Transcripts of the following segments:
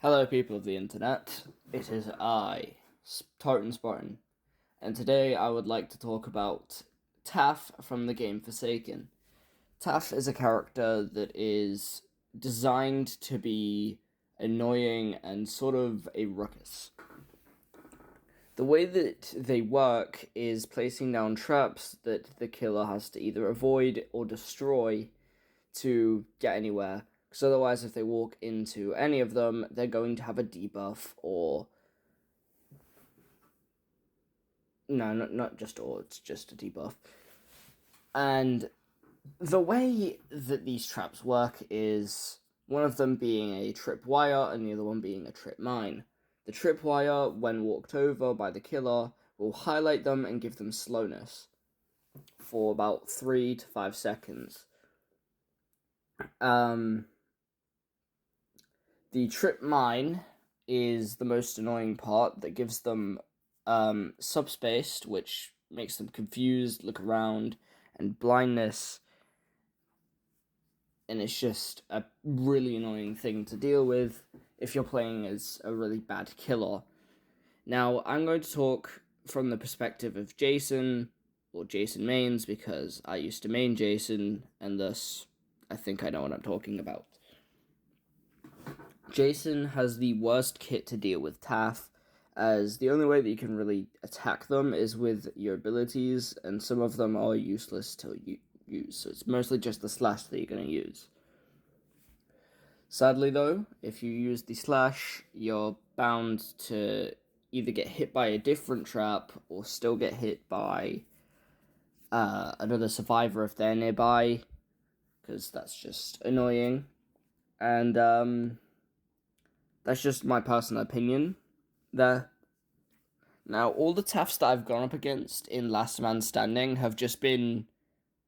Hello, people of the internet. It is I, Tartan Spartan, and today I would like to talk about Taph from the game Forsaken. Taph is a character that is designed to be annoying and sort of a ruckus. The way that they work is placing down traps that the killer has to either avoid or destroy to get anywhere. Because otherwise, if they walk into any of them, they're going to have a debuff or. No, not just or, it's just a debuff. And the way that these traps work is one of them being a tripwire and the other one being a trip mine. The tripwire, when walked over by the killer, will highlight them and give them slowness for about 3 to 5 seconds. The trip mine is the most annoying part that gives them subspaced, which makes them confused, look around, and blindness. And it's just a really annoying thing to deal with if you're playing as a really bad killer. Now, I'm going to talk from the perspective of Jason, or Jason mains, because I used to main Jason, and thus I think I know what I'm talking about. Jason has the worst kit to deal with Taph, as the only way that you can really attack them is with your abilities, and some of them are useless to use, so it's mostly just the slash that you're going to use. Sadly though, if you use the slash, you're bound to either get hit by a different trap, or still get hit by another survivor if they're nearby, because that's just annoying. And that's just my personal opinion there. Now, all the Taphs that I've gone up against in Last Man Standing have just been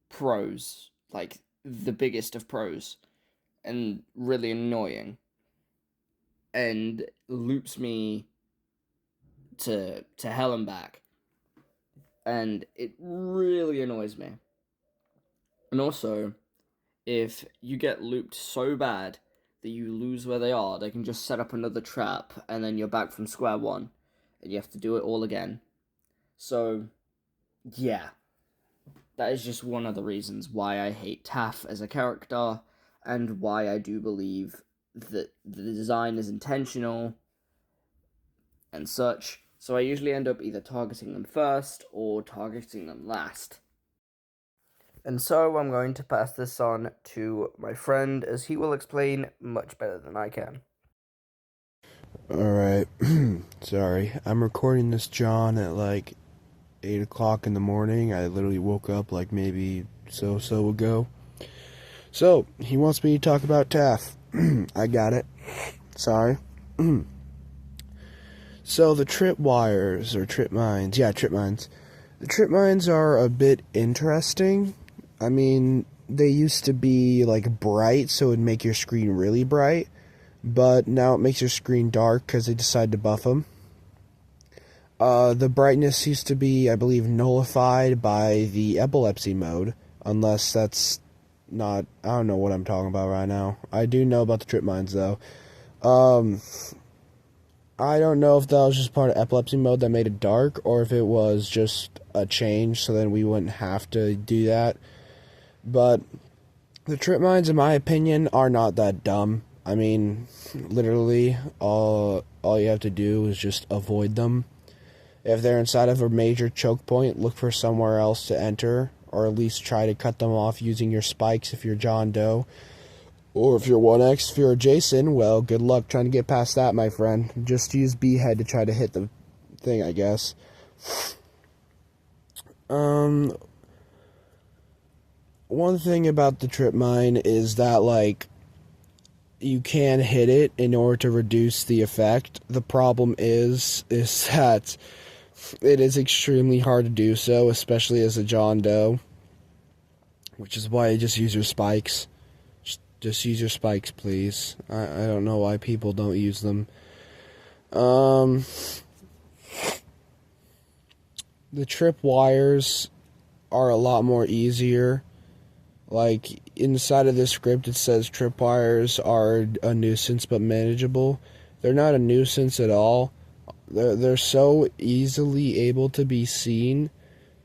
pros, like the biggest of pros, and really annoying, and loops me to hell and back, and it really annoys me. And also, if you get looped so bad that you lose where they are, they can just set up another trap, and then you're back from square one, and you have to do it all again. So, yeah, that is just one of the reasons why I hate Taph as a character, and why I do believe that the design is intentional and such. So I usually end up either targeting them first or targeting them last. And so I'm going to pass this on to my friend, as he will explain much better than I can. Alright, sorry. I'm recording this, John, at like 8 o'clock in the morning. I literally woke up like maybe so ago. So, he wants me to talk about Taph. I got it. Sorry. So, the trip wires, or trip mines. Yeah, trip mines. The trip mines are a bit interesting. I mean, they used to be like bright, so it would make your screen really bright. But now it makes your screen dark because they decided to buff them. The brightness used to be, I believe, nullified by the epilepsy mode, unless that's not, I don't know what I'm talking about right now. I do know about the trip mines, though. I don't know if that was just part of epilepsy mode that made it dark, or if it was just a change, so then we wouldn't have to do that. But the trip mines, in my opinion, are not that dumb. I mean, literally, all you have to do is just avoid them. If they're inside of a major choke point, look for somewhere else to enter, or at least try to cut them off using your spikes if you're John Doe. Or if you're 1X, if you're Jason, well, good luck trying to get past that, my friend. Just use B-head to try to hit the thing, I guess. One thing about the trip mine is that, like, you can hit it in order to reduce the effect. The problem is that it is extremely hard to do so, especially as a John Doe, which is why I just use your spikes. Just use your spikes, please. I don't know why people don't use them. The trip wires are a lot more easier. Like, inside of this script, it says tripwires are a nuisance but manageable. They're not a nuisance at all. They're so easily able to be seen,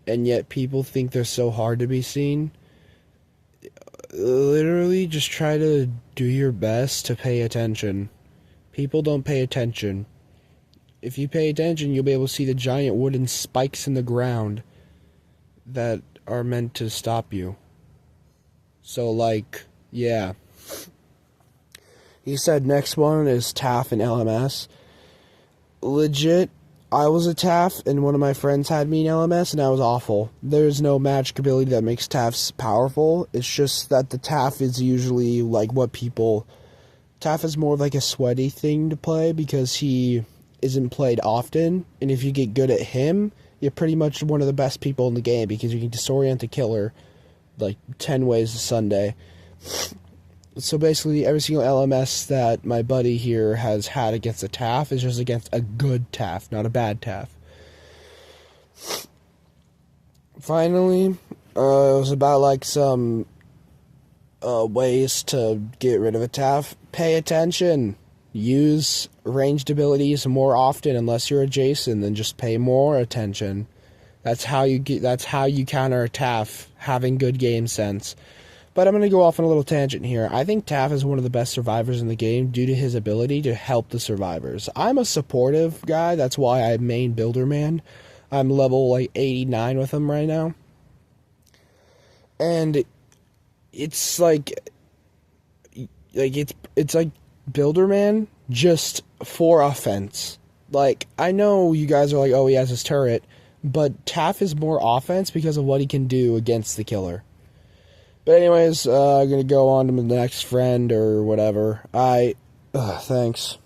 and yet people think they're so hard to be seen. Literally, just try to do your best to pay attention. People don't pay attention. If you pay attention, you'll be able to see the giant wooden spikes in the ground that are meant to stop you. So, like, yeah. He said next one is taph and LMS. Legit, I was a taph, and one of my friends had me in LMS, and I was awful. There's no magic ability that makes taphs powerful. It's just that the taph is usually like what people... Taph is more of like a sweaty thing to play because he isn't played often, and if you get good at him, you're pretty much one of the best people in the game because you can disorient the killer like 10 ways a Sunday. So basically, every single LMS that my buddy here has had against a taph is just against a good taph, not a bad taph. Finally, it was about like some ways to get rid of a taph. Pay attention. Use ranged abilities more often unless you're adjacent, then just pay more attention. That's how you counter a taph, having good game sense. But I'm going to go off on a little tangent here. I think Taph is one of the best survivors in the game due to his ability to help the survivors. I'm a supportive guy. That's why I main Builderman. I'm level like 89 with him right now. And it's like it's like Builderman just for offense. Like, I know you guys are like, oh, he has his turret, but Taph is more offense because of what he can do against the killer. But anyways, I'm going to go on to the next friend or whatever. Thanks.